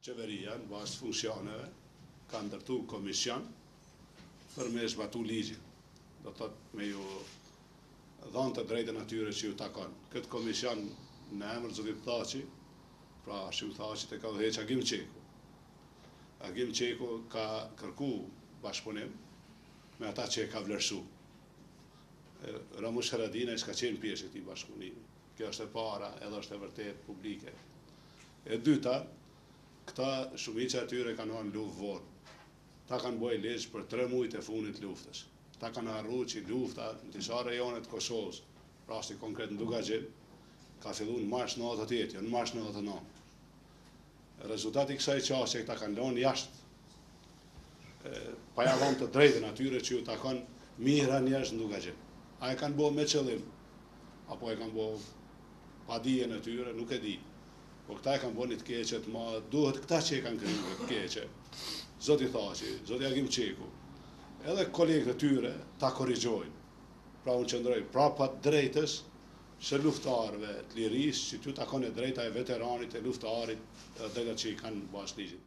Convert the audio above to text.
Qeveria, në bazë të funksioneve, ka ndërtu komision për me zbatu ligjin. Do të me ju dhënë të drejtën atyre që ju takon. Këtë komision në emër zotit Thaçi, pra Shiu Thaçit e ka udhëheq Agim Qeku. Agim Qeku ka kërku bashkëpunim me ata që e ka vlerësu. Ramush Haradinaj s'ka qenë pjesë e këtij bashkëpunimi. Kjo është e para, edhe është e vërtet publike. E dyta, këta shumica e tyre kanë hënë luftë vorë. Ta kanë bojë ligj për 3 muajt e fundit luftës. Ta kanë harruar që lufta në disa rajone të Kosovës, rasti konkret në Dugaxhin, ka filluar në mars 98, jo në mars 99. Rezultati i kësaj çështje këta kanë lënë jashtë, pa ja dhënë të drejtën atyre që ju takon mira njerëz në Dugaxhin. A e kanë bërë me qëllim, apo e kanë bërë pa dijen e tyre, nuk e di. Po këta e kanë bërë një të keqe të madhe, duhet këta që e kanë kryer të keqe. Zoti Thaçi, zoti Agim Qeku, edhe kolegët e tyre ta korrigjojnë. Pra unë qëndroj prapa drejtës së luftarëve të lirisë, që t'ju takon e drejta e veteranit, e luftarit, edhe drejta që i kanë bazë ligjit.